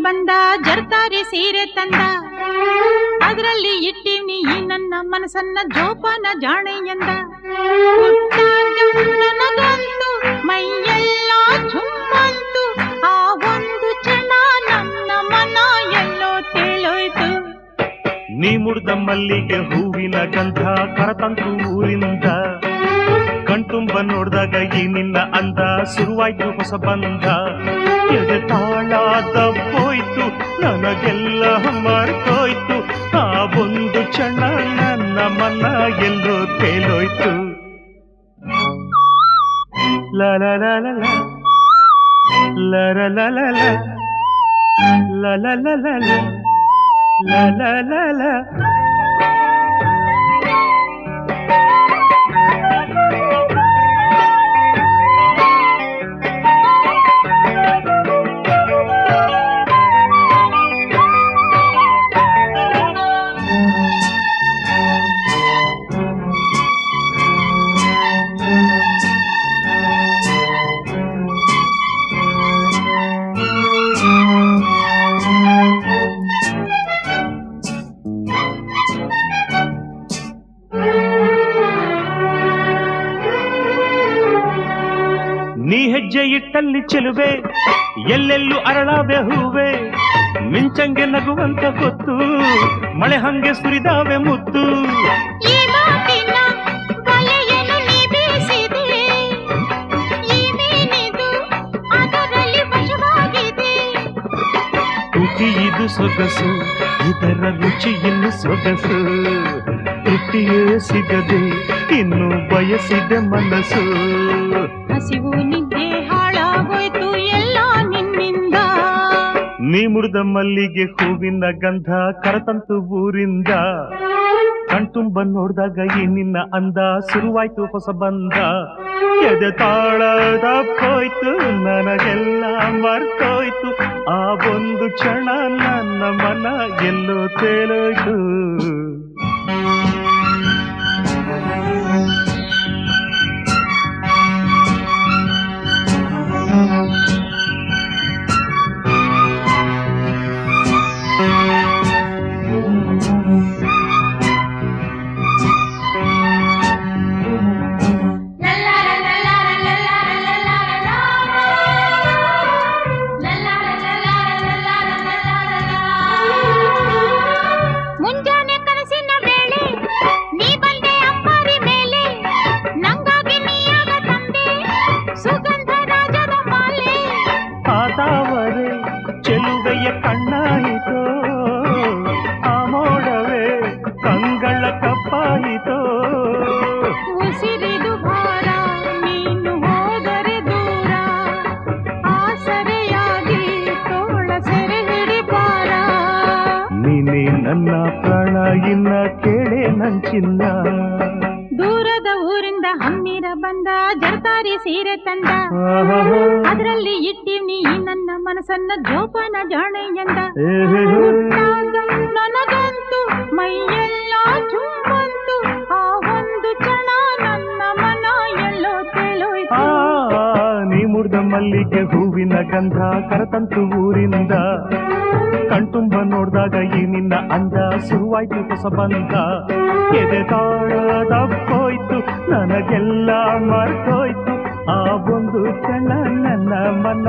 ಬಂದ ಜರ್ತಾರಿ ಸೀರೆ ತಂದ ಅದರಲ್ಲಿ ಇಟ್ಟಿವ್ನಿ ಈ ನನ್ನ ಮನಸ್ಸನ್ನ ಜೋಪಾನ ಜಾಣೆ ಎಂದ ನನಗಂತೂ ಮೈಯೆಲ್ಲ ಝುಮ್ಮಂತು ಆ ಒಂದು ಕ್ಷಣ ನನ್ನ ಮನ ಎಲ್ಲೋ ತೇಲೋಯ್ತು. ನೀ ಮುಡ್ದ ಮಲ್ಲಿಗೆ ಹೂವಿನ ಗಂಧ ಕರತಂತು ಊರಿಂದ ಕಣ್ತುಂಬ ನೋಡ್ದಾಗ ಈ ನಿನ್ನ ಅಂದ ಶುರುವಾಯ್ತು ಹೊಸ ಬಂಧ. ಎದೆ ತಾಳ ತಪ್ಪೋಯ್ತು ನನಗೆಲ್ಲ ಮರ್ತೋಯ್ತು ಆ ಒಂದು ಕ್ಷಣ ನನ್ನ ಮನ ಎಲ್ಲೋ ತೇಲೋಯ್ತು. ಲಲ ಲಲ ಲಲ ಲಲ ಲಲ ಲಲ ಲಲ. ನೀ ಹೆಜ್ಜೆ ಇಟ್ಟಲ್ಲಿ ಚೆಲುವೆ ಎಲ್ಲೆಲ್ಲೂ ಅರಳಾವೆ ಹೂವೆ ಮಿಂಚಂಗೆ ನಗುವಂತ ಗೊತ್ತು ಮಳೆ ಹಂಗೆ ಸುರಿದಾವೆ ಮುತ್ತು. ತುಟಿ ಇದು ಸೊಗಸು ಇದರ ರುಚಿ ಇನ್ನು ಸೊಗಸು ತೃಪ್ತಿಯೇ ಸಿಗದೆ ಇನ್ನು ಬಯಸಿದೆ ಮನಸ್ಸು. ಹಸಿವು ನಿದ್ದೆ ಹಾಳಾಗೋಯ್ತು ಎಲ್ಲ ನಿನ್ನಿಂದ. ನೀ ಮುಡ್ದ ಮಲ್ಲಿಗೆ ಹೂವಿನ ಗಂಧ ಕರತಂತು ಊರಿಂದ ಕಣ್ತುಂಬ ನೋಡ್ದಾಗ ಈ ನಿನ್ನ ಅಂದ ಶುರುವಾಯ್ತು ಹೊಸ ಬಂಧ. ಎದೆ ತಾಳದಪ್ಪೋಯ್ತು ನನಗೆಲ್ಲ ಮರ್ತೋಯ್ತು ಆ ಒಂದು ಕ್ಷಣ ನನ್ನ ಮನ ಎಲ್ಲೋ ತೇಲೋಯ್ತು. ಚೆಲುವೆಯ ಕಣ್ಣಾಯಿತೋ ಆ ಮೋಡವೇ ಕಂಗಳ ಕಪ್ಪಾಯಿತೋ. ಉಸಿರಿದು ಭಾರ ನೀನು ಹೋದರೆ ದೂರ ಆಸರೆಯಾಗಿ ತೋಳ ಸೆರೆ ಹಿಡಿಪಾರ. ನೀನೇ ನನ್ನ ಪ್ರಾಣ ಇನ್ನ ಕೇಳೆ ನಂಚಿನ್ನ. ದೂರದ ಊರಿಂದ ಹಮ್ಮಿರ ಬಂದ ಜರ್ತಾರಿ ಸೀರೆ ತಂದ ಅದರಲ್ಲಿ ಇಟ್ಟಿವ್ನಿ ಈ ನನ್ನ ಮನಸ್ಸನ್ನ ಜೋಪಾನ ಜಾಣೆ ಎಂದ ನನಗಂತೂ ಮೈಯೆಲ್ಲ ಝುಮ್ಮಂತು ಆ ಒಂದು ಕ್ಷಣ ನನ್ನ ಮನ ಎಲ್ಲೋ ತೇಲೋಯ್ತು. ನೀ ಮುಡ್ದ ಮಲ್ಲಿಗೆ ಹೂವಿನ ಗಂಧ ಕರತಂತು ಊರಿಂದ ಕಣ್ತುಂಬ ನೋಡ್ದಾಗ ಈ ನಿನ್ನ ಅಂದ ಶುರುವಾಯ್ತು ಹೊಸ ಬಂಧ. ಎದೆ ತಾಳದಪ್ಪೋಯ್ತು ನನಗೆಲ್ಲ ಮರ್ತೋಯ್ತು ಆ ಒಂದು ಕ್ಷಣ ನನ್ನ ಮನ